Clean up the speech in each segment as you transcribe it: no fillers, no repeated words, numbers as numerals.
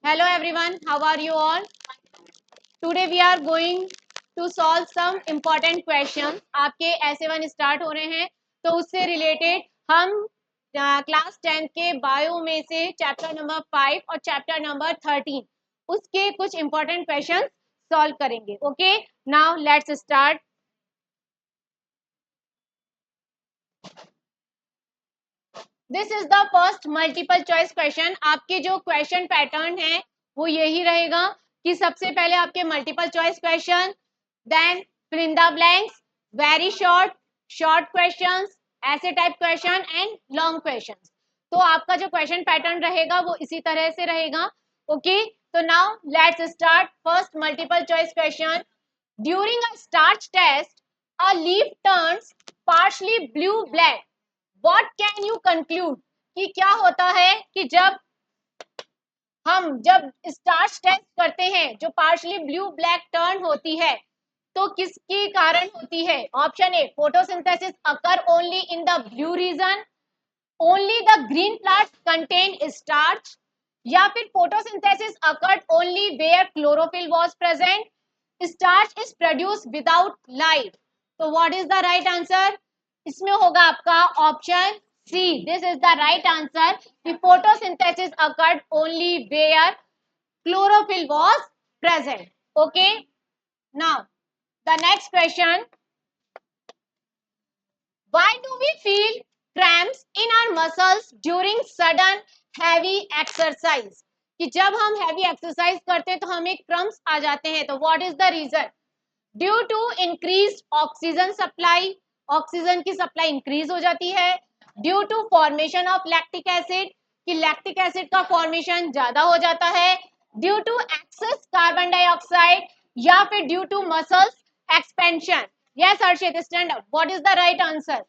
Hello everyone, how are you all? Today we are going to solve some important questions. आपके SA1 start हो रहे हैं तो उससे रिलेटेड हम क्लास 10 के बायो में से चैप्टर नंबर 5 और चैप्टर नंबर 13 उसके कुछ important questions सॉल्व करेंगे. Okay, now let's start. This is the first multiple choice question. आपके जो क्वेश्चन पैटर्न है वो यही रहेगा कि सबसे पहले आपके multiple choice question, then fill in the blanks, very short, short questions, ऐसे type question and long questions. तो आपका जो क्वेश्चन पैटर्न रहेगा वो इसी तरह से रहेगा. ओके, तो now let's start. First multiple choice question. During a starch test a leaf turns partially blue black. What can you conclude कि क्या होता है कि जब स्टार्च टेस्ट करते हैं जो पार्शली ब्लू ब्लैक टर्न होती है तो किसके कारण होती है? Option A, photosynthesis occur only in the blue region, only the green plants contain starch, या फिर photosynthesis occurred only where chlorophyll was present, starch is produce without light. तो what is the right answer? इसमें होगा आपका option C. This is the right answer कि photosynthesis occurred only where chlorophyll was present. Okay, now the next question. Why do we feel cramps in our muscles during sudden heavy exercise? कि जब हम heavy exercise करते हैं तो हमें cramps आ जाते हैं. तो what is the reason? Due to increased oxygen supply, oxygen की सप्लाई इंक्रीज हो जाती है. Due to formation of lactic acid, कि लैक्टिक एसिड का फॉर्मेशन ज्यादा हो जाता है. Due to excess carbon dioxide, या फिर due to muscles expansion. Yes Harshit, stand up. What is the right answer?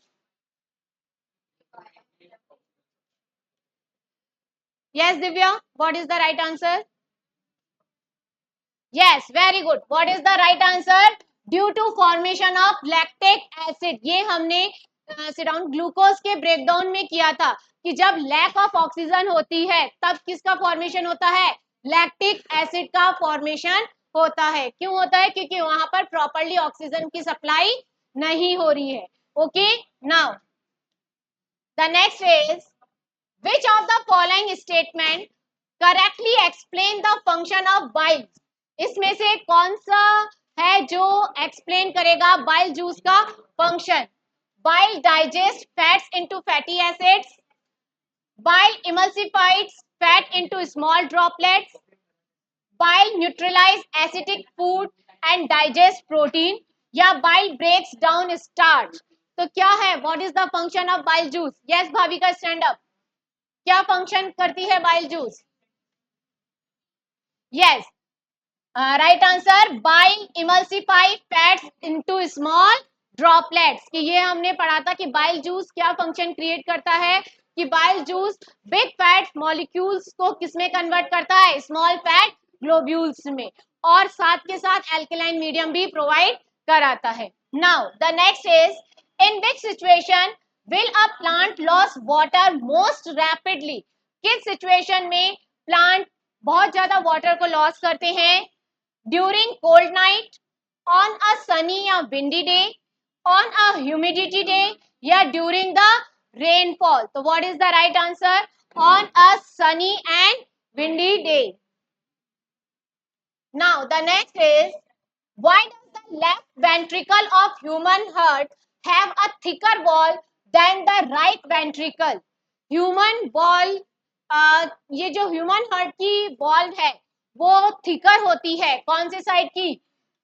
Yes, Divya, what is the right answer? Yes, very good. What is the right answer? Due to formation of lactic acid. ये हमने सिराउंड glucose के breakdown में किया था कि जब lack of oxygen होती है तब किसका फॉर्मेशन होता है? लैक्टिक एसिड का फॉर्मेशन होता है. क्यों होता है? क्योंकि वहां पर प्रॉपरली ऑक्सीजन की सप्लाई नहीं हो रही है. Okay, now the next is which of the following statement correctly explain the function of bile? इसमें से कौन सा है जो एक्सप्लेन करेगा बाइल जूस का function? Bile digest fats into fatty acids, bile emulsifies fat into small droplets, bile neutralize acidic food and digest protein, या bile breaks down starch. तो क्या है? What is the function of bile juice? Yes Bhavika, stand up. क्या function करती है bile juice? Yes, right answer, bile emulsify fats into small droplets. कि ये हमने पढ़ा था कि बाइल जूस क्या फंक्शन क्रिएट करता है कि bile juice big fat molecules को किसमें कन्वर्ट करता है? स्मॉल फैट ग्लोब्यूल्स में, और साथ के साथ एल्कलाइन मीडियम भी प्रोवाइड कराता है. Now the next is, in which situation will a plant loss water most rapidly? किस सिचुएशन में प्लांट बहुत ज्यादा वाटर को लॉस करते हैं? During cold night, on a sunny या windy day, on a humidity day, या ड्यूरिंग द रेनफॉल. तो what is the right answer? On a sunny and windy day. Now the next is, why does the left ventricle of human heart have a thicker wall than the right ventricle? Human wall, ये जो human heart की wall है वो thicker होती है. कौन से side की?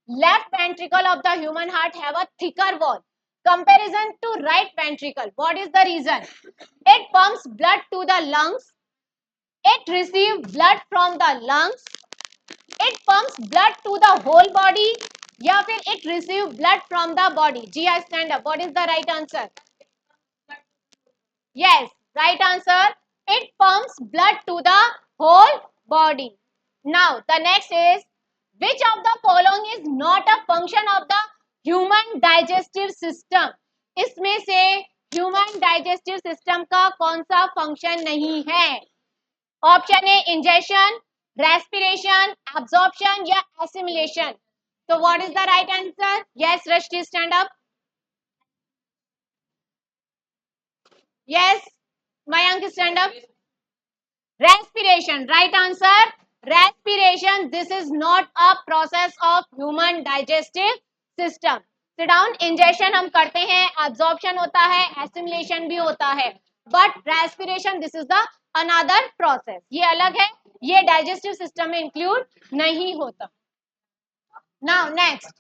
Left ventricle of the human heart have a thicker wall comparison to right ventricle. What is the reason? It pumps blood to the lungs, it receive blood from the lungs, it pumps blood to the whole body, या फिर it receive blood from the body. जी आई stand up. What is the right answer? Yes, right answer, it pumps blood to the whole body. Now the next is, which of the following is not a function of the human digestive system? इसमें से human digestive system का कौन सा function नहीं है? Option A, ingestion, respiration, absorption या assimilation? तो what is the right answer? Yes Rashti, stand up. Yes Mayank, stand up. Respiration, right answer. Respiration, this is not a process of human digestive system. Sit down. Ingestion हम करते हैं, absorption होता है, assimilation भी होता है, but respiration this is the another process. ये अलग है, ये digestive system में include नहीं होता. Now next,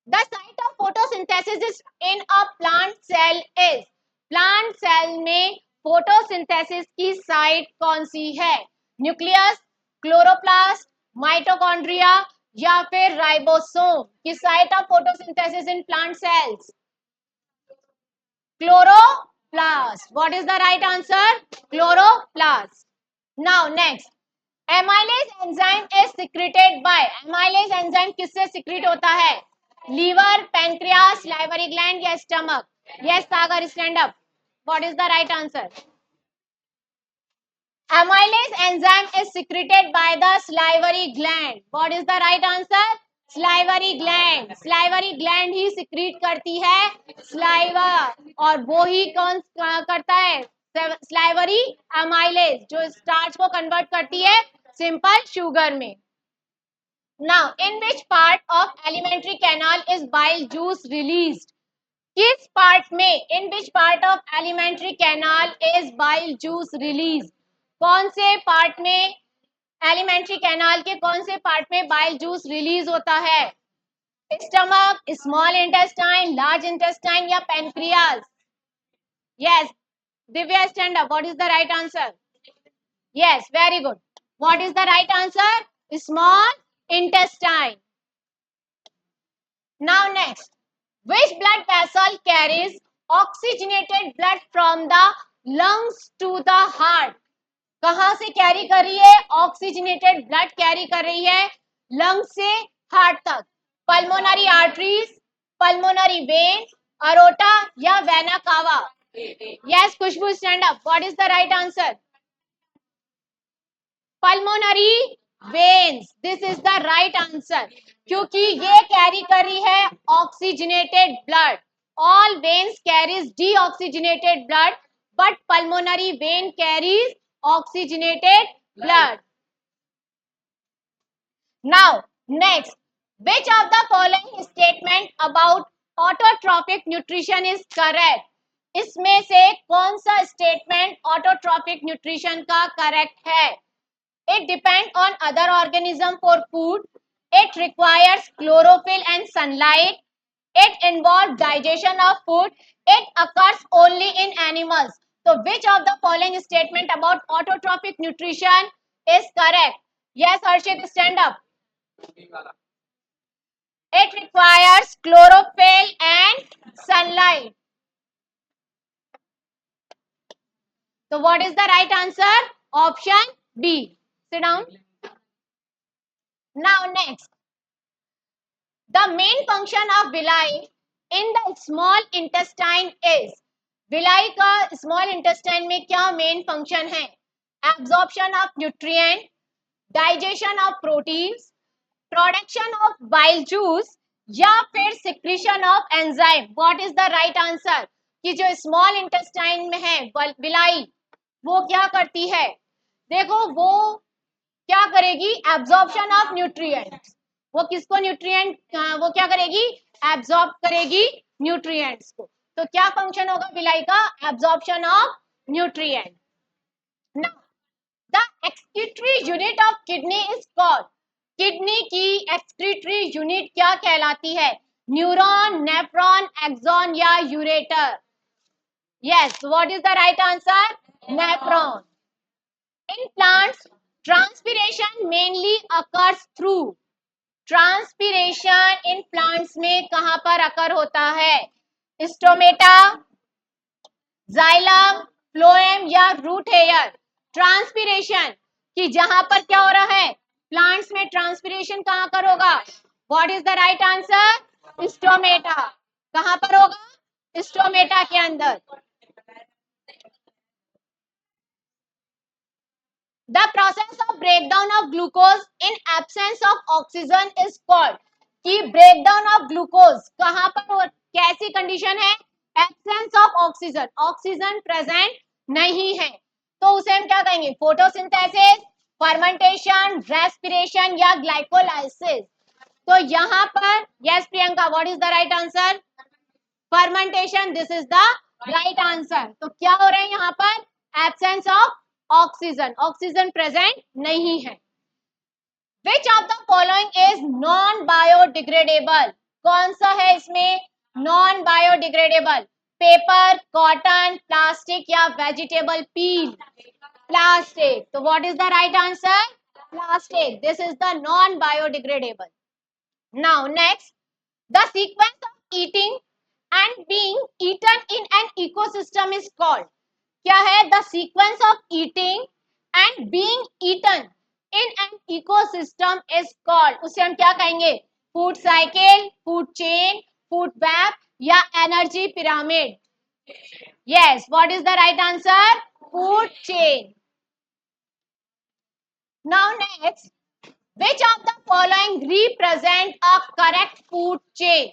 the site of photosynthesis is in a plant cell is. Plant cell में photosynthesis की साइट कौन सी है? न्यूक्लियस, क्लोरोप्लास्ट, माइटोकॉन्ड्रिया या फिर राइबोसोम की site of photosynthesis in plant cells? Chloroplast. What is the right answer? Chloroplast. Now next, amylase enzyme is secreted by. Amylase enzyme किससे secrete होता है? लीवर, पैंक्रियास, लाइवरी ग्लैंड या stomach? Yes Sagar, stand up. What is the right answer? Amylase enzyme is secreted by the salivary gland. What is the right answer? Salivary gland. Salivary gland he secrete करती है saliva, और वो ही कौन करता है? Salivary amylase, जो starch को convert करती है simple sugar में. Now, in which part of alimentary canal is bile juice released? किस part में? In which part of alimentary canal is bile juice released? कौन से पार्ट में, एलिमेंट्री कैनाल के कौन से पार्ट में बाइल जूस रिलीज होता है? Stomach, small intestine, large intestine या pancreas? Yes Divya, stand up. What is the right answer? Yes very good. What is the right answer? Small intestine. Now next, which blood vessel carries oxygenated blood from the lungs to the heart? कहां से carry कर रही है? Oxygenated blood carry कर रही है lung से heart तक. Pulmonary arteries, pulmonary vein, aorta या vena cava? Yes Khushbu, stand up. What is the right answer? Pulmonary veins, this is the right answer, क्योंकि ये कैरी कर रही है oxygenated blood. All veins carries deoxygenated blood, but pulmonary vein carries oxygenated blood. Now next, which of the following statement about autotrophic nutrition is correct? इसमें से कौन सा statement autotrophic nutrition का करेक्ट है? It depends on other organism for food. It requires chlorophyll and sunlight. It involves digestion of food. It occurs only in animals. So which of the following statement about autotrophic nutrition is correct? Yes Harshit, stand up. It requires chlorophyll and sunlight. So what is the right answer? Option B. Sit down. Now next, the main function of villi in the small intestine is. Villi का small intestine में क्या main function है? Absorption of nutrient, digestion of proteins, production of bile juice या फिर secretion of enzyme? What is the right answer? कि जो small intestine में है विलाई, वो क्या करती है? देखो वो क्या करेगी? Absorption of nutrient. वो किसको न्यूट्रिएंट, वो क्या करेगी? एब्जॉर्ब करेगी न्यूट्रिएंट्स को. तो क्या फंक्शन होगा विलाई का? Absorption of nutrient. Now the excretory unit of kidney is called. Kidney की एक्सक्रीटरी यूनिट क्या कहलाती है? न्यूरॉन, नेफ्रॉन, एक्सॉन या ureter? Yes what is the right answer? Nephron. In plants transpiration mainly occurs through. Transpiration in plants में कहां पर अकर होता है? स्टोमेटा, जाइलम, फ्लोएम या रूट हेयर? ट्रांसपीरेशन कि जहां पर क्या हो रहा है? प्लांट्स में ट्रांसपीरेशन कहां पर होगा? What is the right answer? Stomata. कहां पर होगा? स्टोमेटा के अंदर. The process of breakdown of glucose in absence of oxygen is called, कि breakdown of glucose कहां पर, कैसी कंडीशन है, absence of oxygen, oxygen present नहीं है, तो उसे हम क्या कहेंगे, फोटोसिंथेसिस, फर्मेंटेशन, रेस्पिरेशन या ग्लाइकोलाइसिस। तो यहां पर yes Priyanka, what is the right answer, fermentation, this is the right answer. तो क्या हो रहा है यहाँ पर, absence of oxygen, oxygen present नहीं है। Which of the following is non biodegradable, कौन सा है इसमें non biodegradable, paper, cotton, plastic या वेजिटेबल पील, प्लास्टिक। तो what is the right answer, plastic, this is the non biodegradable. Now next, the sequence of eating and being eaten in an ecosystem is called, क्या है, the sequence of eating and being eaten in an ecosystem is called, उसे हम क्या कहेंगे, food cycle, food chain, food web या energy pyramid. Yes, what is the right answer, food chain. Now next, which of the following represent a correct food chain,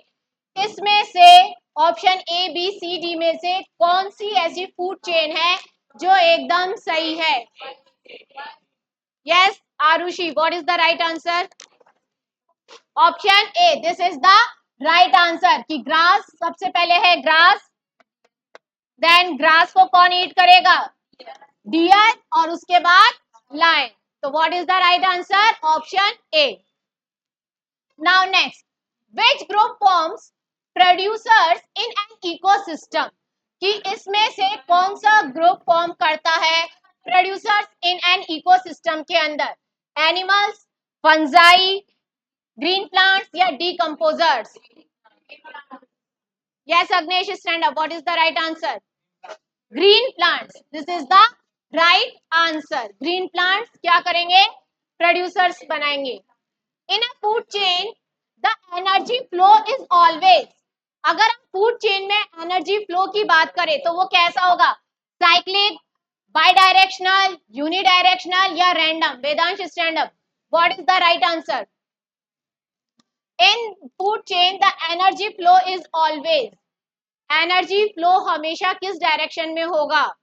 इसमें से option A B C D में से कौन सी ऐसी food chain है जो एकदम सही है। Yes Arushi, what is the right answer, option A, this is the right answer, कि ग्रास सबसे पहले है, ग्रास, देन ग्रास को कौन ईट करेगा, डियर, और उसके बाद लायन। तो what is the right answer, option A. Now next, which group forms producers in an ecosystem, कि इसमें से कौन सा ग्रुप फॉर्म करता है प्रोड्यूसर्स इन एन इकोसिस्टम के अंदर, एनिमल्स, फंजाई, ग्रीन प्लांट्स या decomposers. Yes Agnesh, stand up, what is the right answer, green plants, this is the right answer. Green plants क्या करेंगे, प्रोड्यूसर्स बनाएंगे। In a food chain the energy flow is always, अगर हम food chain में energy flow की बात करें तो वो कैसा होगा, साइक्लिक, बाई डायरेक्शनल, यूनिडायरेक्शनल या random. Vedansh stand up, what is the right answer, in food chain the energy flow is always, energy flow हमेशा किस डायरेक्शन में होगा,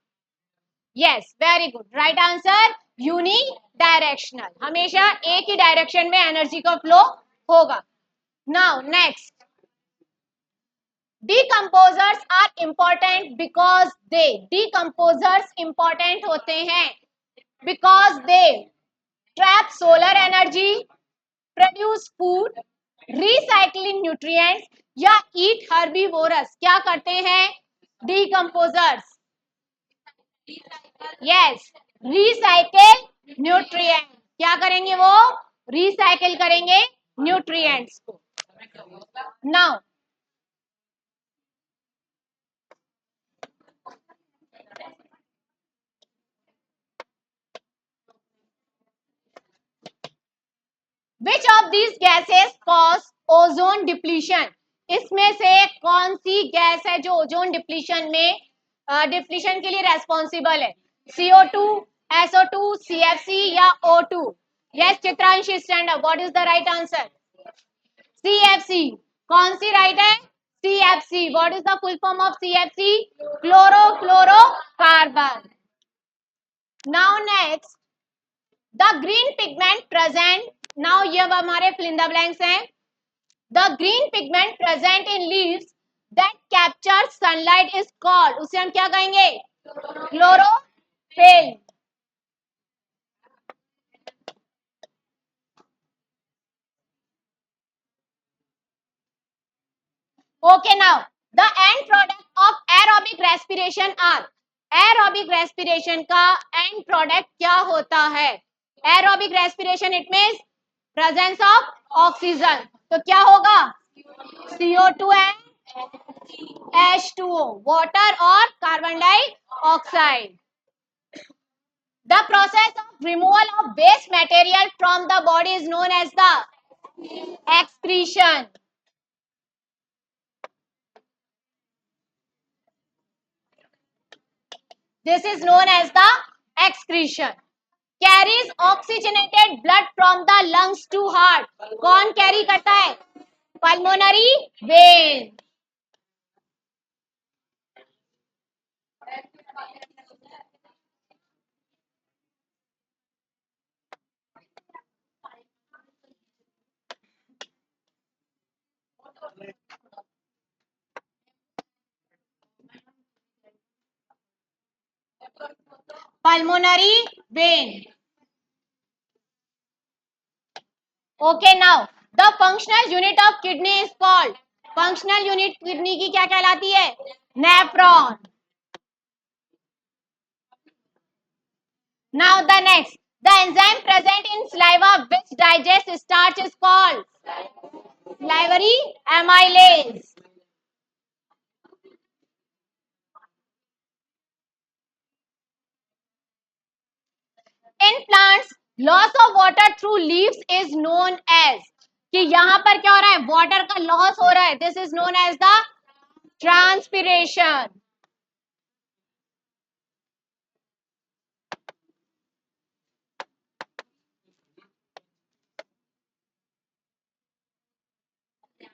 yes very good, right answer unidirectional, हमेशा एक ही डायरेक्शन में energy का फ्लो होगा। Now next, decomposers are important because they, decomposers important होते हैं because they trap solar energy, produce food, recycling nutrients या eat herbivorous, क्या करते हैं decomposers, yes recycle nutrients, क्या करेंगे वो, recycle करेंगे nutrients को। now Which of these gases cause ozone depletion, इसमें से कौन सी गैस है जो ओजोन डिप्लीशन में डिप्लीशन के लिए रेस्पॉन्सिबल है, CO2, SO2, CFC या O2। Yes Chitranshi stand up, what is the right answer, CFC, कौन सी राइट है, CFC, what is the full form of CFC, chlorofluorocarbon. Now next, the green pigment present, now ये अब हमारे fill in the blanks हैं, the green pigment present in leaves that capture sunlight is called, उसे हम क्या कहेंगे, chlorophyll. Okay now, the end product of aerobic respiration are, aerobic respiration का and product क्या होता है, aerobic respiration it means presence of oxygen, तो क्या होगा CO2 एंड H2O, वाटर और carbon dioxide. The process of removal of waste material from the body is known as the excretion. This is known as the excretion. Carries oxygenated blood from the lungs to heart, कौन carry करता है? Pulmonary vein. pulmonary vein. Okay, now the functional unit of kidney is called, functional unit kidney की क्या कहलाती है? Nephron. Now the next, the enzyme present in saliva which digests starch is called salivary amylase. In plants, loss of water through leaves is known as, कि यहां पर क्या हो रहा है? वाटर का लॉस हो रहा है, this is known as the transpiration.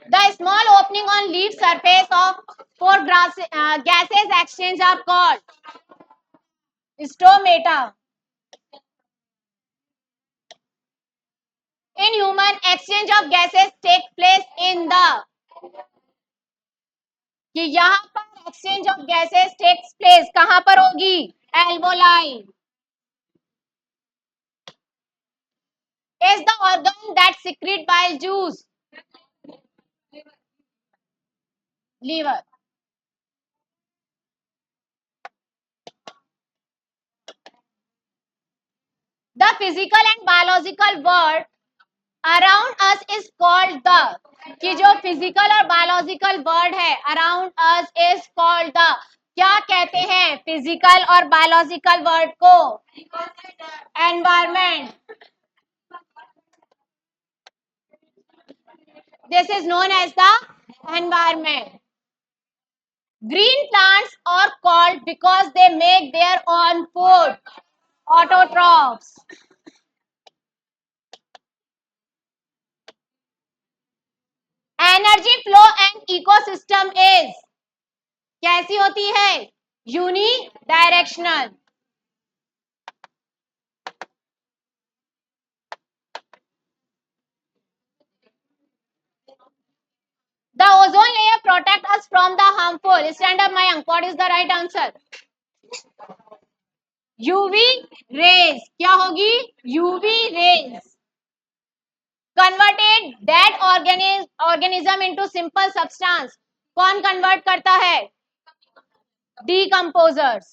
The small opening on leaf surface of four gases exchange are called stomata. In human, exchange of gases take place in the, कि यहाँ पर exchange of gases takes place कहां पर होगी? Alveoli is the organ that secrete bile juice. Liver. The physical and biological world around us is called the, कि जो physical और biological world है around us is called the, क्या कहते हैं फिजिकल और बायोलॉजिकल वर्ड को? Environment. This is known as the environment. Green plants are called because they make their own food, autotrophs. Energy flow and ecosystem is, कैसी होती है? Unidirectional. The ozone layer protect us from the harmful. Stand up, Mayank. What is the right answer? UV rays. क्या होगी? UV rays. Converted dead organism into simple substance. कौन convert करता है? Decomposers.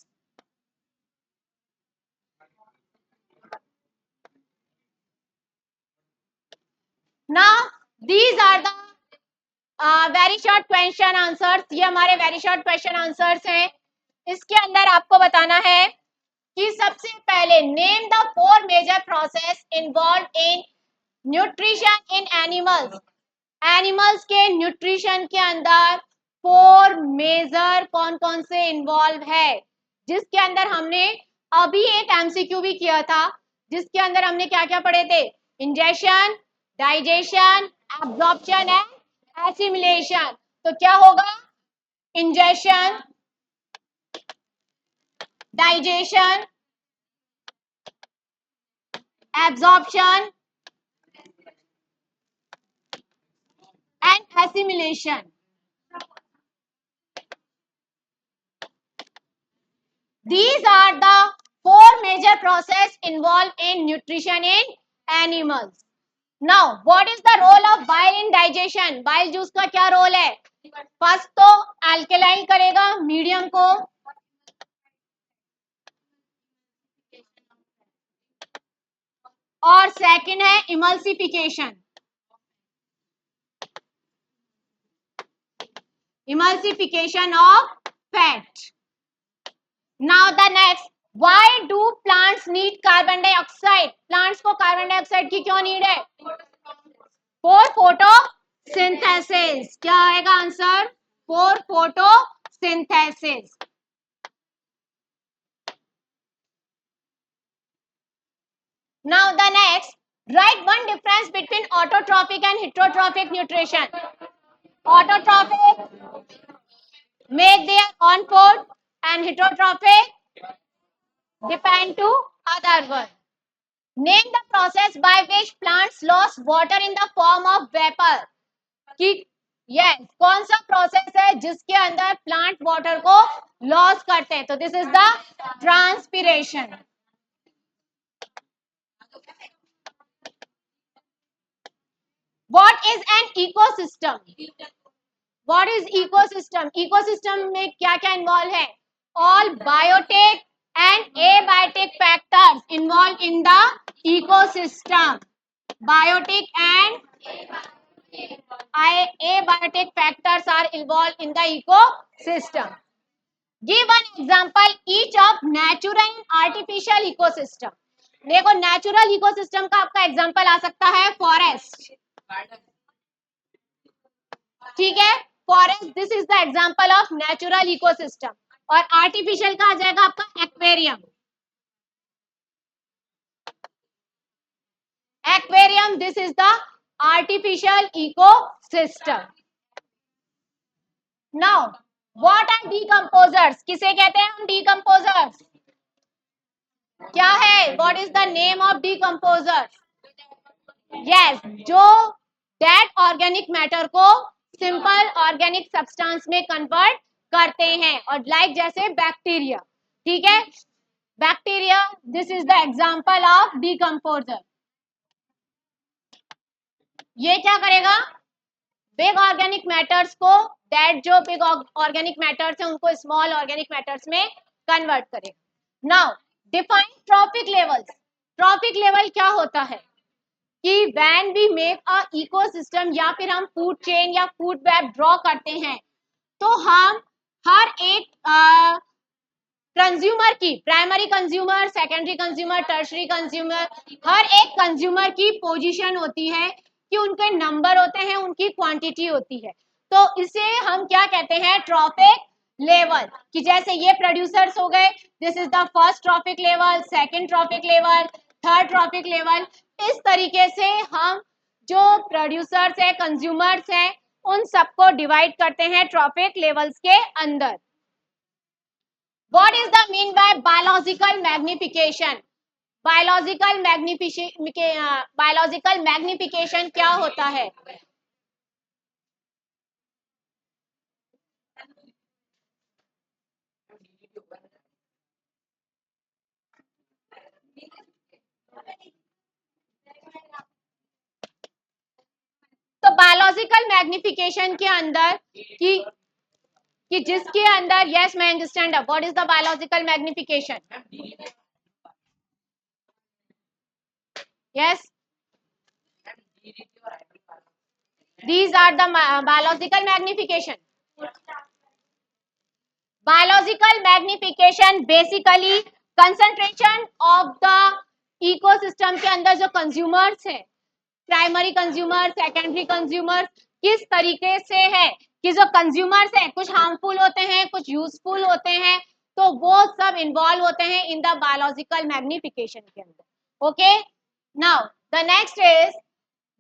Now these are the very short question answers. ये हमारे very short question answers हैं। इसके अंदर आपको बताना है कि सबसे पहले name the four major process involve in nutrition in animals. Animals के न्यूट्रिशन के अंदर फोर मेजर कौन कौन से इन्वॉल्व है, जिसके अंदर हमने अभी एक एमसीक्यू भी किया था, जिसके अंदर हमने क्या क्या पढ़े थे? Ingestion, digestion, absorption and assimilation. तो क्या होगा? Ingestion, digestion, absorption and assimilation. These are the four major process involved in nutrition in animals. Now, what is the role of bile in digestion? Bile juice का क्या role है? First तो alkaline करेगा medium को, और second है emulsification, emulsification of fat. Now the next, why do plants need carbon dioxide? Plants को carbon dioxide की क्यों नीड है? For photosynthesis. क्या आएगा answer? For photosynthesis. Now the next, write one difference between autotrophic and heterotrophic nutrition. Autotrophic make their own food and heterotrophic depend to other one. Name the process by which plants lost water in the form of vapor. कि yes, कौन सा process है जिसके अंदर plant water को loss करते हैं? तो this is the transpiration. What is an ecosystem? What is ecosystem? Ecosystem में क्या क्या इन्वॉल्व है? All biotic and abiotic factors involved in the ecosystem. Biotic and abiotic factors are involved in the ecosystem. Give one example each of natural and artificial ecosystem. देखो natural ecosystem का आपका example आ सकता है forest. ठीक है, forest this is the example of natural ecosystem. और artificial का आ जाएगा आपका aquarium. Aquarium this is the artificial ecosystem. Now what are decomposers? किसे कहते हैं हम डीकंपोजर्स? क्या है? What is the name of decomposer? Yes, जो डेड ऑर्गेनिक मैटर को सिंपल ऑर्गेनिक सब्सटेंस में कन्वर्ट करते हैं. और लाइक जैसे बैक्टीरिया. ठीक है, bacteria this is the example of decomposer. ये क्या करेगा? बिग ऑर्गेनिक मैटर्स को, डेड जो बिग ऑर्गेनिक मैटर्स है उनको स्मॉल ऑर्गेनिक मैटर्स में कन्वर्ट करेगा. Now define trophic levels. Trophic level क्या होता है? कि when we make a ecosystem या फिर हम फूड चेन या फूड वेब ड्रॉ करते हैं तो हम हर एक कंज्यूमर की, primary consumer, secondary consumer, tertiary consumer, हर एक कंज्यूमर की पोजीशन होती है कि उनके नंबर होते हैं, उनकी क्वांटिटी होती है. तो इसे हम क्या कहते हैं? Trophic level. कि जैसे ये प्रोड्यूसर्स हो गए, this is the first trophic level, second trophic level, third trophic level. इस तरीके से हम जो प्रोड्यूसर्स है, कंज्यूमर्स हैं, उन सबको डिवाइड करते हैं ट्रॉपिक लेवल्स के अंदर. What is the mean by biological magnification? Biological magnification क्या होता है? तो बायोलॉजिकल मैग्निफिकेशन के अंदर कि जिसके अंदर, यस मैं understand up, what is the biological magnification? Yes, these are the biological magnification. Biological magnification basically concentration of the ecosystem के अंदर जो कंज्यूमर्स हैं, प्राइमरी कंज्यूमर, सेकेंडरी कंज्यूमर, किस तरीके से है कि जो कंज्यूमर्स हैं कुछ हार्मफुल होते हैं, कुछ यूजफुल होते हैं, तो वो सब इन्वॉल्व होते हैं इन द बायोलॉजिकल मैग्निफिकेशन के अंदर. Okay, now the next is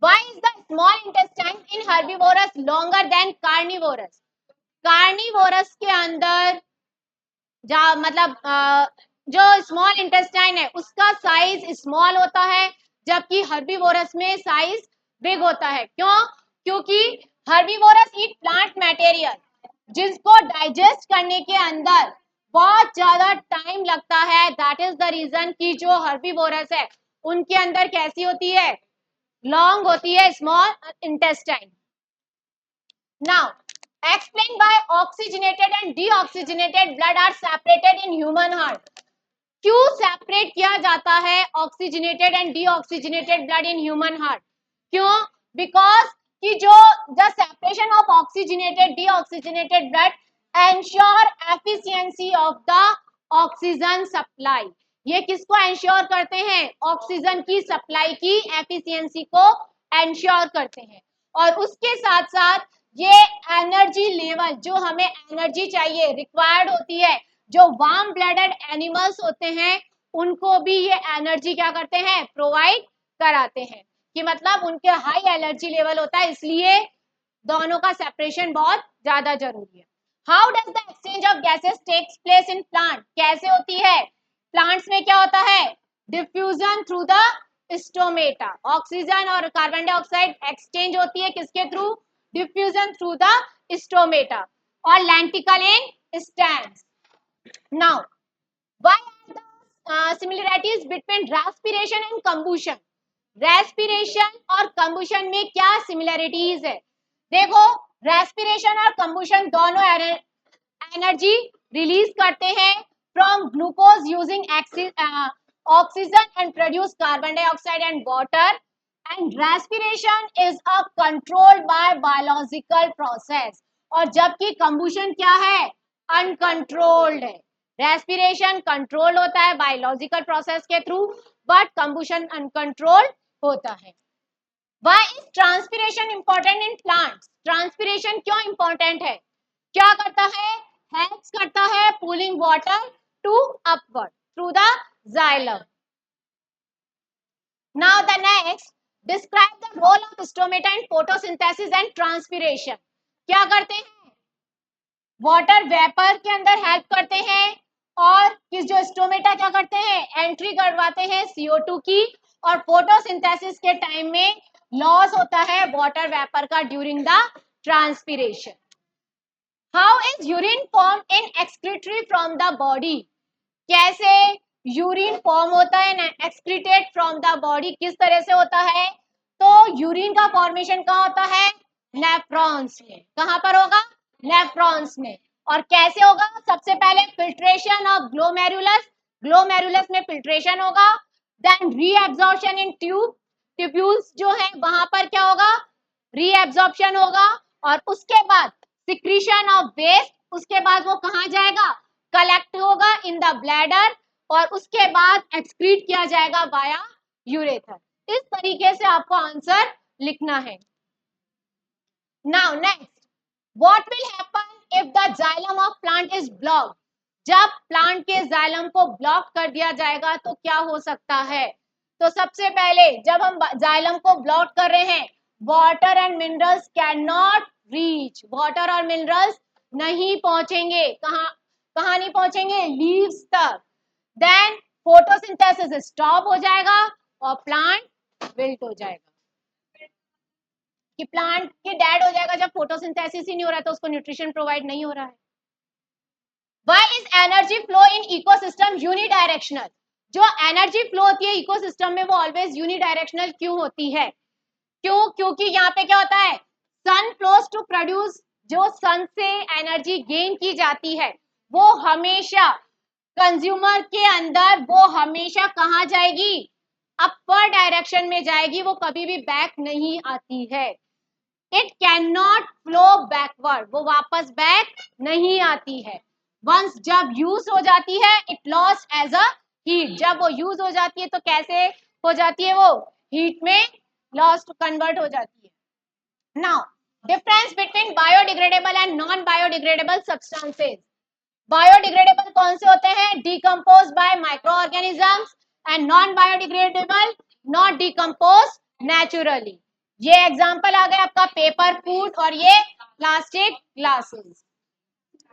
why is the small intestine in herbivorous longer than carnivorous? Carnivorous के अंदर मतलब जो स्मॉल इंटेस्टाइन है उसका साइज स्मॉल होता है, जबकि हर्बीवोरस में साइज बिग होता है. क्यों? क्योंकि हर्बीवोरस ईट प्लांट मटेरियल जिसको डाइजेस्ट करने के अंदर बहुत ज्यादा टाइम लगता है. दैट इज द रीजन कि जो हर्बीवोरस है उनके अंदर कैसी होती है? लॉन्ग होती है small intestine. Now explain why oxygenated and deoxygenated blood are separated in human heart. क्यों सेपरेट किया जाता है oxygenated and deoxygenated blood in human heart? क्यों? बिकॉज कि जो the separation of oxygenated deoxygenated blood ensure efficiency of the oxygen supply. ये किसको ensure करते हैं? ऑक्सीजन की सप्लाई की एफिशिएंसी को एंश्योर करते हैं. और उसके साथ साथ ये एनर्जी लेवल, जो हमें एनर्जी चाहिए, रिक्वायर्ड होती है, जो वार्म ब्लडेड एनिमल्स होते हैं उनको भी ये एनर्जी क्या करते हैं, प्रोवाइड कराते हैं, कि मतलब उनके हाई एनर्जी लेवल होता है, इसलिए दोनों का सेपरेशन बहुत ज्यादा जरूरी है। How does the exchange of gases takes place in plant, कैसे होती है प्लांट्स में, क्या होता है, diffusion through the stomata, oxygen और कार्बन डाइऑक्साइड एक्सचेंज होती है किसके थ्रू, डिफ्यूजन थ्रू द स्टोमेटा और lenticel in stands. Now why are the similarities between respiration and combustion, respiration और कंबुशन में क्या सिमिलरिटीज है, देखो रेस्पिरेशन और कंबुशन दोनों एनर्जी रिलीज करते हैं from glucose using oxygen and produce carbon dioxide and water, and respiration is a controlled by biological process, और जबकि कंबुशन क्या है, अनकंट्रोल्ड है। रेस्पिरेशन कंट्रोल होता है बायोलॉजिकल प्रोसेस के थ्रू, बट कंबुशन अनकंट्रोल्ड होता है। Why is transpiration important in plants? Transpiration क्यों इंपॉर्टेंट है, क्या करता है, हेल्प्स करता है pulling water to upward through the xylem. Now the next, describe the role of stomata in photosynthesis and transpiration, क्या करते हैं, वाटर वेपर के अंदर हेल्प करते हैं, और किस जो स्टोमेटा क्या करते हैं, एंट्री करवाते हैं CO2 की, और फोटोसिंथेसिस के टाइम में लॉस होता है वाटर वेपर का during the transpiration. How is urine form in excretory from the body, कैसे यूरिन फॉर्म होता है एक्सक्रीटेड फ्रॉम द बॉडी, किस तरह से होता है, तो यूरिन का फॉर्मेशन कहाँ होता है, नेफ्रॉन्स में, कहां पर होगा, नेफ्रॉन्स में, और कैसे होगा, सबसे पहले फिल्ट्रेशन ऑफ ग्लोमेरुलस, ग्लोमेरुलस में फिल्ट्रेशन होगा, देन रीएब्जॉर्प्शन इन ट्यूब, ट्यूब्यूल्स जो है वहां पर क्या होगा, रीएब्जॉर्प्शन होगा, और उसके बाद सिक्रीशन ऑफ वेस्ट, उसके बाद वो कहां जाएगा, कलेक्ट होगा इन द ब्लैडर, और उसके बाद एक्सक्रीट किया जाएगा वाया यूरेथर। इस तरीके से आपको आंसर लिखना है। Now next, what will happen if the xylem of plant is blocked, जब प्लांट के जाइलम को ब्लॉक कर दिया जाएगा तो क्या हो सकता है, तो सबसे पहले जब हम जाइलम को ब्लॉक कर रहे हैं, water and minerals can not reach, water और मिनरल्स नहीं पहुंचेंगे, कहां नहीं पहुंचेंगे, लीव्स तक, देन फोटोसिंथेसिस स्टॉप हो जाएगा और प्लांट विल्ट हो जाएगा, कि प्लांट के डेड हो जाएगा जब फोटोसिंथेसिस ही नहीं हो रहा है, तो उसको न्यूट्रिशन प्रोवाइड नहीं हो रहा है। Why is energy flow in ecosystem unidirectional, जो एनर्जी फ्लो होती है इकोसिस्टम में वो ऑलवेज यूनिडायरेक्शनल क्यों होती है, क्यों, क्योंकि यहाँ पे क्या होता है, सन फ्लोज टू प्रोड्यूस, जो सन से एनर्जी गेन की जाती है वो हमेशा कंज्यूमर के अंदर, वो हमेशा कहाँ जाएगी, अपर डायरेक्शन में जाएगी, वो कभी भी बैक नहीं आती है। It can not flow backward, वो वापस बैक नहीं आती है। वंस जब यूज हो जाती है, it loss as a heat, जब वो यूज हो जाती है तो कैसे हो जाती है, वो हीट में लॉस्ट कन्वर्ट हो जाती है। Now difference between biodegradable and non biodegradable substances, biodegradable कौन से होते हैं, decompose by micro organisms, and non biodegradable not decompose naturally. ये एग्जांपल आ गया आपका पेपर, फूड, और ये plastic glasses.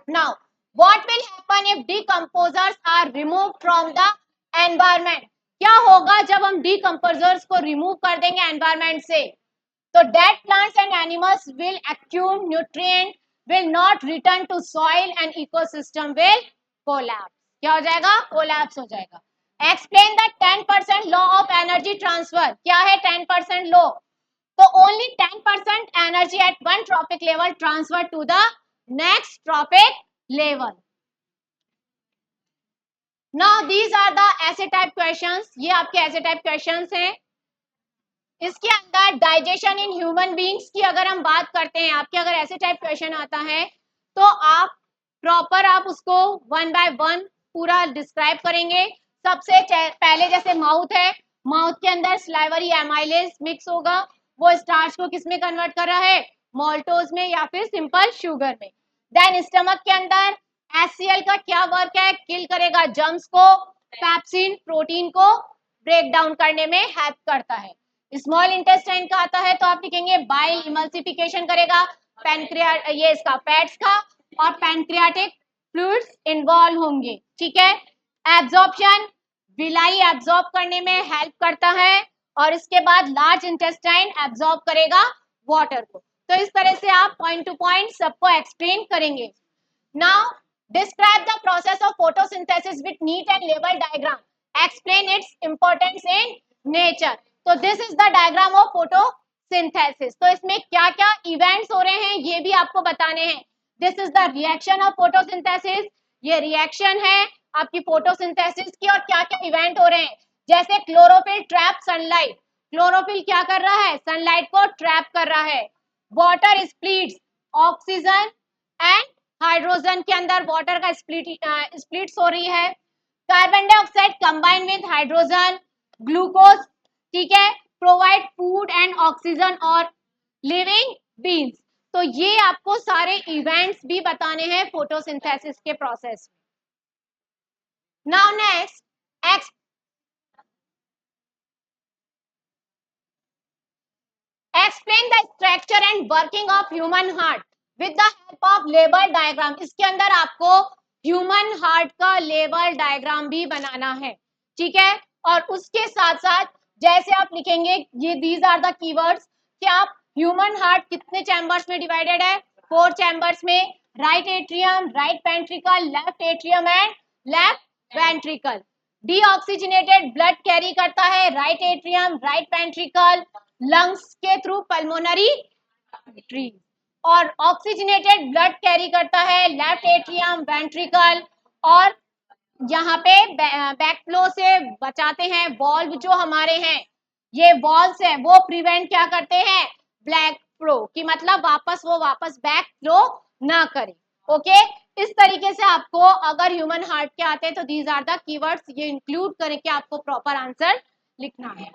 Now what will happen if decomposers are remove from the environment, क्या होगा जब हम डिकम्पोजर्स को रिमूव कर देंगे एनवायरमेंट से, तो dead plants and animals will accumulate nutrient, will not return to soil and ecosystem will collapse, क्या हो जाएगा, collapse हो जाएगा। Explain the 10% law of energy transfer, क्या है 10% law, तो only 10% energy at one trophic level transfer to the next trophic level. Now these are the essay type questions, ये आपके essay type questions हैं। इसके अंदर डाइजेशन इन ह्यूमन बींग्स की अगर हम बात करते हैं, आपके अगर ऐसे टाइप क्वेश्चन आता है तो आप प्रॉपर आप उसको 1 बाय 1 पूरा डिस्क्राइब करेंगे। सबसे पहले जैसे माउथ है, माउथ के अंदर स्लाइवरी एमाइलेज मिक्स होगा, वो स्टार्च को किस में कन्वर्ट कर रहा है, मॉल्टोज में या फिर सिंपल शुगर में। देन स्टमक के अंदर HCl का क्या वर्क है, किल करेगा जर्म्स को, पैप्सिन प्रोटीन को ब्रेक डाउन करने में हेल्प करता है। स्मॉल इंटेस्टाइन का आता है तो आप लिखेंगे बाइल इमल्सिफिकेशन करेगा पैनक्रिया, ये इसका फैट्स का, और पैनक्रियाटिक फ्लूइड्स इन्वॉल्व होंगे। ठीक है। एब्जॉर्प्शन, विलाई एब्जॉर्ब करने में हेल्प करता है, और इसके बाद लार्ज इंटेस्टाइन एब्जॉर्ब करेगा वाटर को। तो इस तरह से आप पॉइंट टू पॉइंट सबको एक्सप्लेन करेंगे। Now describe the process of photosynthesis with neat and label diagram, explain its importance in nature. तो this is the diagram of photosynthesis. तो इसमें क्या क्या इवेंट्स हो रहे हैं ये भी आपको बताने हैं। This is the reaction of photosynthesis, ये रिएक्शन है आपकी फोटोसिंथेसिस की, और क्या क्या इवेंट हो रहे हैं। जैसे क्लोरोफिल ट्रैप सनलाइट, क्लोरोफिल क्या कर रहा है, सनलाइट को ट्रैप कर रहा है। Water splits, oxygen and hydrogen के अंदर वाटर का स्प्लिट्स हो रही है। Carbon dioxide combine with hydrogen, glucose, ठीक है, प्रोवाइड फूड एंड ऑक्सीजन और लिविंग बीन्स। तो ये आपको सारे इवेंट्स भी बताने हैं फोटोसिंथेसिस के प्रोसेस में। Now next, explain the structure and working of human heart with the help of level diagram. इसके अंदर आपको ह्यूमन हार्ट का लेवल डायग्राम भी बनाना है। ठीक है। और उसके साथ साथ जैसे आप लिखेंगे, ये दीज आर द कीवर्ड्स, कि आप ह्यूमन हार्ट कितने चैम्बर्स में डिवाइडेड है, 4 चैम्बर्स में, right atrium, right ventricle, left atrium and left ventricle. Deoxygenated blood carry करता है right atrium, right ventricle, lungs के थ्रू पल्मोनरी आर्टरी, और ऑक्सीजनेटेड ब्लड कैरी करता है लेफ्ट एट्रियम, वेंट्रिकल, और यहाँ पे बैकफ्लो से बचाते हैं वॉल्व जो हमारे हैं, ये वॉल्व्स है वो प्रिवेंट क्या करते हैं, ब्लैक फ्लो की, मतलब वो वापस बैक फ्लो ना करे। ओके। इस तरीके से आपको अगर ह्यूमन हार्ट के आते हैं तो दीज आर द कीवर्ड्स, ये इंक्लूड करके आपको प्रॉपर आंसर लिखना है।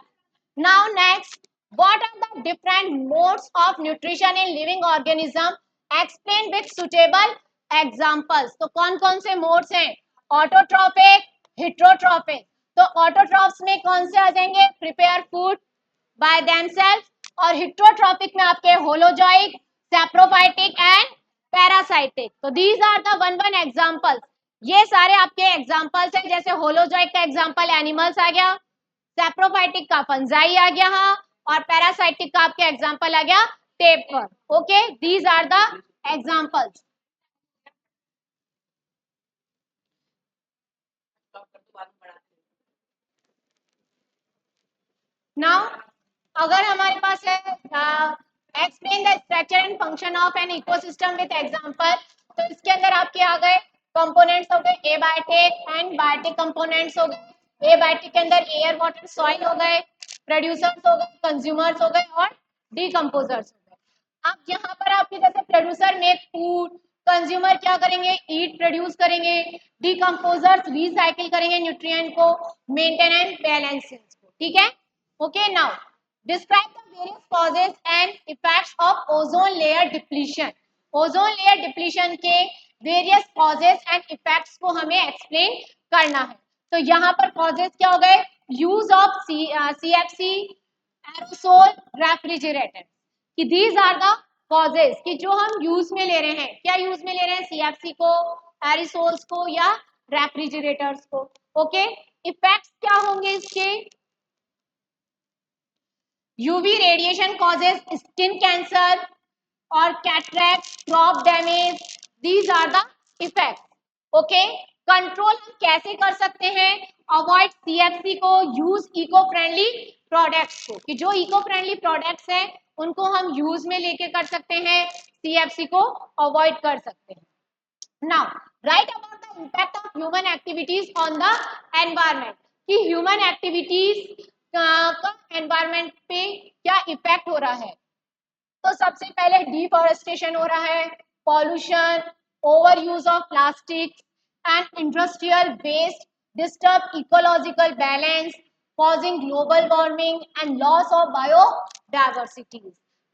Now next, what are the different modes of nutrition in living organism, explain with suitable examples। तो कौन कौन से मोड्स हैं, ऑटोट्रॉपिक, हिट्रोट्रॉपिक। तो ऑटोट्रॉप्स में कौन से आ जाएंगे, प्रिपेयर फूड बाय देमसेल्फ, और हिट्रोट्रॉपिक में आपके होलोजोइक, सैप्रोफाइटिक एंड पैरासाइटिक। तो these are the one examples, ये सारे आपके एग्जांपल्स हैं। जैसे होलोजोइक का एग्जांपल एनिमल्स आ गया, सैप्रोफाइटिक का फंजाई आ गया, हाँ, और पैरासाइटिक का आपके एग्जांपल आ गया टेपर। Okay, these are the examples. Now अगर हमारे पास है explain the structure and function of an ecosystem with example, तो इसके अंदर आपके आ गए कंपोनेंट्स हो गए एबायोटिक एंड बायोटिक कंपोनेंट्स हो गए। एबायोटिक के अंदर एयर, वाटर, सॉइल हो गए, प्रोड्यूसर्स हो गए, कंज्यूमर्स हो गए, और डिकम्पोजर्स हो गए। अब यहाँ पर आपके जैसे प्रोड्यूसर मेक फूड, कंज्यूमर क्या करेंगे, ईट, प्रोड्यूस करेंगे, डिकम्पोजर्स रिसाइकिल करेंगे न्यूट्रिएंट को, मेंटेन एंड बैलेंस को। ठीक है। Okay, now describe the various causes and effects of ozone layer depletion. Ozone layer depletion के various causes and effects को हमें explain करना है। तो यहाँ पर causes क्या हो गए, use of CFC, aerosol, refrigerant, कि these are the causes कि जो हम use में ले रहे हैं, क्या use में ले रहे हैं, CFC को, aerosols को, या रेफ्रिजरेटर्स को। ओके, इफेक्ट्स क्या होंगे इसके, UV radiation causes skin cancer or cataract, crop damage. These are the effects. Okay. Control हम कैसे कर सकते हैं, अवॉइड CFC को, यूज इको फ्रेंडली प्रोडक्ट्स को, कि जो इको फ्रेंडली प्रोडक्ट्स हैं उनको हम यूज में लेके कर सकते हैं, CFC को अवॉइड कर सकते हैं। Now write about the impact of human activities on the environment, कि ह्यूमन एक्टिविटीज का एनवायरमेंट पे क्या इफेक्ट हो रहा है। तो सबसे पहले डिफॉरेस्टेशन हो रहा है, pollution, over use of plastic and industrial waste disturb ecological balance, causing global warming and loss of biodiversity.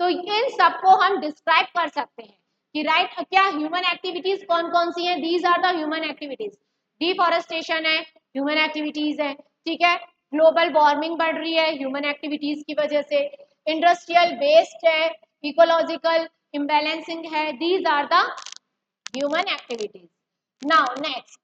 तो इन सबको हम डिस्क्राइब कर सकते हैं कि राइट क्या ह्यूमन एक्टिविटीज कौन कौन सी हैं, these are the human activities. Deforestation है, ह्यूमन एक्टिविटीज है, ठीक है। ग्लोबल वार्मिंग बढ़ रही है ह्यूमन एक्टिविटीज की वजह से, इंडस्ट्रियल वेस्ट है, इकोलॉजिकल इम्बैलेंसिंग है, these are the human activities. Now next,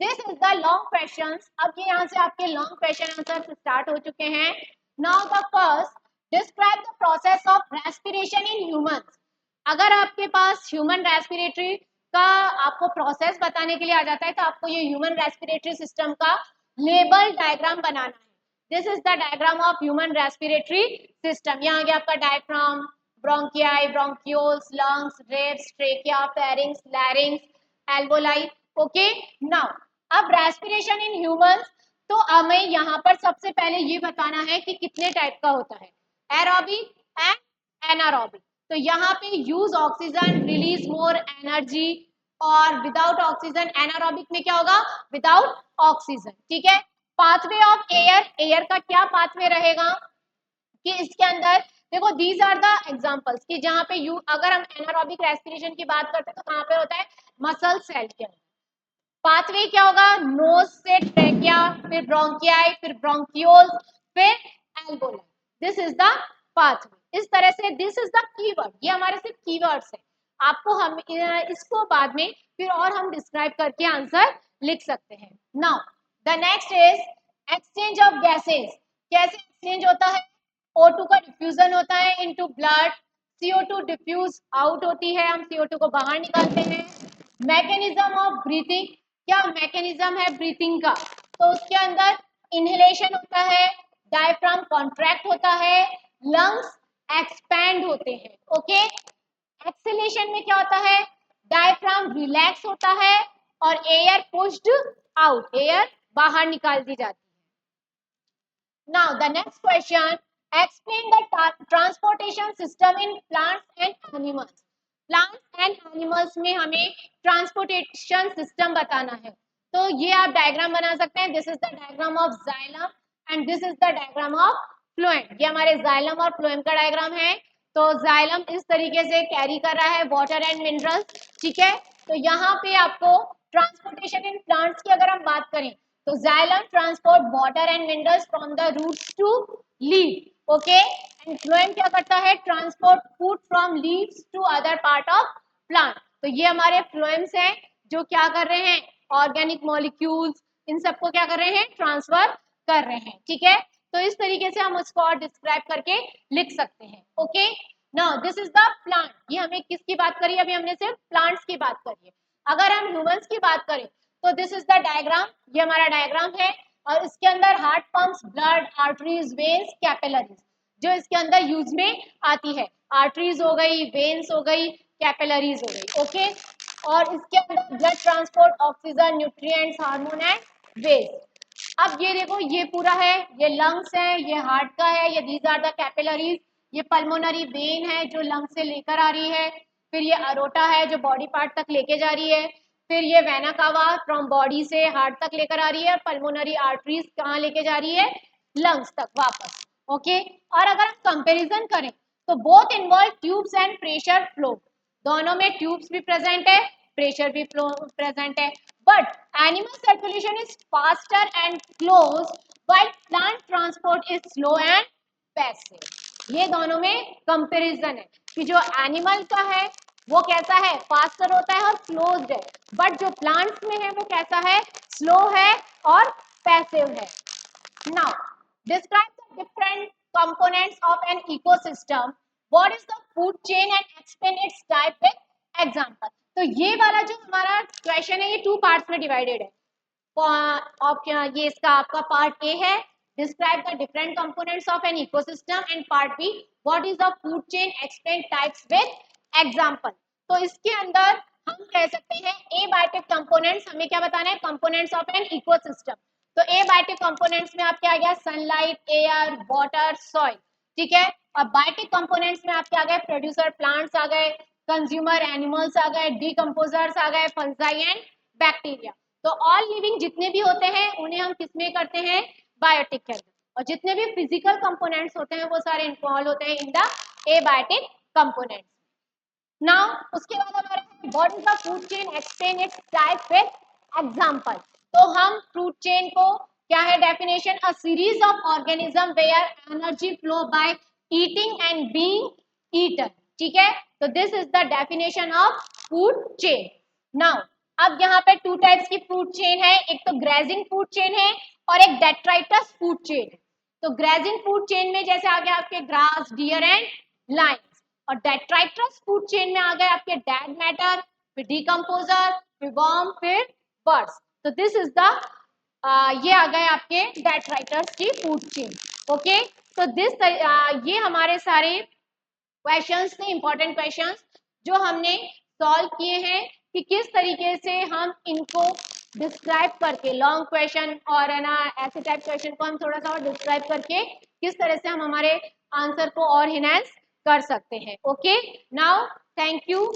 this is the long questions. अब ये यहाँ से आपके लॉन्ग क्वेश्चन आंसर स्टार्ट हो चुके हैं। Now the first, describe the process of respiration in humans. अगर आपके पास ह्यूमन रेस्पिरेटरी का आपको प्रोसेस बताने के लिए आ जाता है तो आपको ये ह्यूमन रेस्पिरेटरी सिस्टम का लेबल डायग्राम बनाना है। This is the diagram of human respiratory system. यहाँ आ गया आपका diaphragm, bronchi, bronchioles, lungs, ribs, trachea, pharynx, larynx, alveoli. Okay, now अब रेस्पिरेशन इन ह्यूमंस, तो हमें यहाँ पर सबसे पहले ये बताना है कि कितने टाइप का होता है, एरोबिक एंड एनारोबिक। तो यहाँ पे use oxygen, release more energy, और विदाउट ऑक्सीजन एनारोबिक में क्या होगा, विदाउट ऑक्सीजन, ठीक है। पाथवे ऑफ एयर, एयर का क्या पाथवे रहेगा कि इसके अंदर देखो, दीज आर द एग्जांपल्स कि जहां पे यू, अगर हम एनारोबिक रेस्पिरेशन की बात करते हैं तो कहां पे होता है, मसल सेल के अंदर। पाथवे क्या होगा, नोज से ट्रेकिया, फिर ब्रोंकियाई, फिर ब्रोंक्यूल्स, फिर alveoli. This is the pathway. इस तरह से दिस इज द कीवर्ड, ये हमारे सिर्फ कीवर्ड्स है। आपको हम इसको बाद में फिर और हम डिस्क्राइब करके आंसर लिख सकते हैं। Now the next is exchange of gases. कैसे एक्सचेंज होता है, O2 का डिफ्यूजन होता है into blood, CO2 diffuse out होती है, हम CO2 को बाहर निकालते हैं। मैकेनिज्म ऑफ ब्रीथिंग, क्या मैकेनिज्म है ब्रीथिंग का, तो उसके अंदर इनहेलेशन होता है, डायफ्राम कॉन्ट्रैक्ट होता है, लंग्स एक्सपैंड होते हैं। ओके, एक्सेलेशन में क्या होता है, डायफ्राम रिलैक्स होता है और एयर पुश्ड आउट, एयर बाहर निकाल दी जाती है। Now the next question, explain the transportation system in plants and animals. Plants and animals में हमें transportation system बताना है, तो ये आप डायग्राम बना सकते हैं। This is the diagram of xylem and this is the diagram of phloem. ये हमारे xylem और phloem का डायग्राम है। तो xylem इस तरीके से कैरी कर रहा है वाटर एंड मिनरल्स, ठीक है। तो यहाँ पे आपको ट्रांसपोर्टेशन इन प्लांट्स की अगर हम बात करें तो xylem transport water and minerals from the roots to leaf, okay, and phloem क्या करता है, transport food from leaves to other part of plant। तो ये हमारे phloems हैं जो क्या कर रहे हैं, ऑर्गेनिक मॉलिक्यूल्स इन सबको क्या कर रहे हैं, ट्रांसफर कर रहे हैं, ठीक है। तो इस तरीके से हम उसको और डिस्क्राइब करके लिख सकते हैं। Okay, now this is the plant. ये हमें किसकी बात करी, अभी हमने सिर्फ प्लांट्स की बात करी है। अगर हम ह्यूमंस की बात करें तो दिस इज द डायग्राम, ये हमारा डायग्राम है और इसके अंदर heart pumps, blood, arteries, veins, capillaries जो इसके अंदर यूज में आती है। आर्टरीज हो गई, वेन्स हो गई, कैपिलरीज हो गई, ओके। और इसके अंदर blood transport, oxygen, nutrients, hormone and waste. अब ये देखो, ये पूरा है, ये लंग्स है, ये हार्ट का है, ये दीज आर द कैपिलरीज, ये पल्मोनरी वेन है जो लंग से लेकर आ रही है, फिर ये अरोटा है जो बॉडी पार्ट तक लेके जा रही है, फिर ये वेना कावा फ्रॉम बॉडी से हार्ट तक लेकर आ रही है, पल्मोनरी आर्टरीज कहाँ लेके जा रही है, लंग्स तक वापस। ओके, और अगर हम कंपैरिजन करें तो both involve tubes and pressure flow, दोनों में ट्यूब्स भी प्रेजेंट है, प्रेशर भी फ्लो प्रेजेंट है, but animal circulation is faster and close while plant transport is slow and passive. ये दोनों में कंपैरिजन है कि जो एनिमल का है वो कैसा है, फास्टर होता है और क्लोज्ड है, बट जो प्लांट्स में है वो कैसा है, स्लो है और पैसिव है। Now describe the different components of an ecosystem, what is the food chain and explain its type with example. तो ये वाला जो हमारा क्वेश्चन है ये 2 पार्ट्स में डिवाइडेड है। ऑप्शन ये इसका आपका पार्ट ए है, describe the different components of an ecosystem, and part B, what is the food chain, explain types with example. तो इसके अंदर हम कह सकते हैं ए बायोटिक कंपोनेंट्स, हमें क्या बताना है, कंपोनेंट्स ऑफ एन इकोसिस्टम। तो ए बायोटिक कंपोनेंट्स में आपके आ गया सनलाइट, एयर, वाटर, सॉइल, ठीक है। और बायोटिक कंपोनेंट्स में आपके आ गए प्रोड्यूसर प्लांट्स आ गए, कंज्यूमर एनिमल्स आ गए, डीकंपोजर्स आ गए, फंजाई एंड बैक्टीरिया। तो ऑल लिविंग जितने भी होते हैं उन्हें हम किसमें करते हैं, बायोटिक के अंदर, और जितने भी फिजिकल कंपोनेंट्स होते हैं वो सारे इन्वॉल्व होते हैं in the abiotic components. Now उसके बाद हमारा what is the food chain, explain its type with example. तो हम फ्रूट चेन को क्या है definition, a series of organism where energy flow by eating and being eaten, ठीक है। तो this is the definition of food chain. Now अब यहाँ पे टू टाइप्स की फूड चेन है, एक तो ग्रेजिंग फूड चेन है और एक डेट्राइटस फूड चेन है। तो ग्रेजिंग फूड चेन में जैसे आ गया आपके ग्रास, डियर एंड लाइन्स, और डेट्राइटस फूड चेन में आ गए आपके डेड मैटर, फिर डिकम्पोजर, फिर वर्म, फिर बर्ड्स। तो दिस इज द ये आ गए आपके डेट्राइटस की फूड चेन। ओके, तो ये हमारे सारे क्वेश्चंस थे, इंपॉर्टेंट क्वेश्चंस जो हमने सॉल्व किए हैं कि किस तरीके से हम इनको डिस्क्राइब करके, लॉन्ग क्वेश्चन और है ना ऐसे टाइप क्वेश्चन को हम थोड़ा सा और डिस्क्राइब करके किस तरह से हम हमारे आंसर को और इनहेंस कर सकते हैं। Okay, now thank you.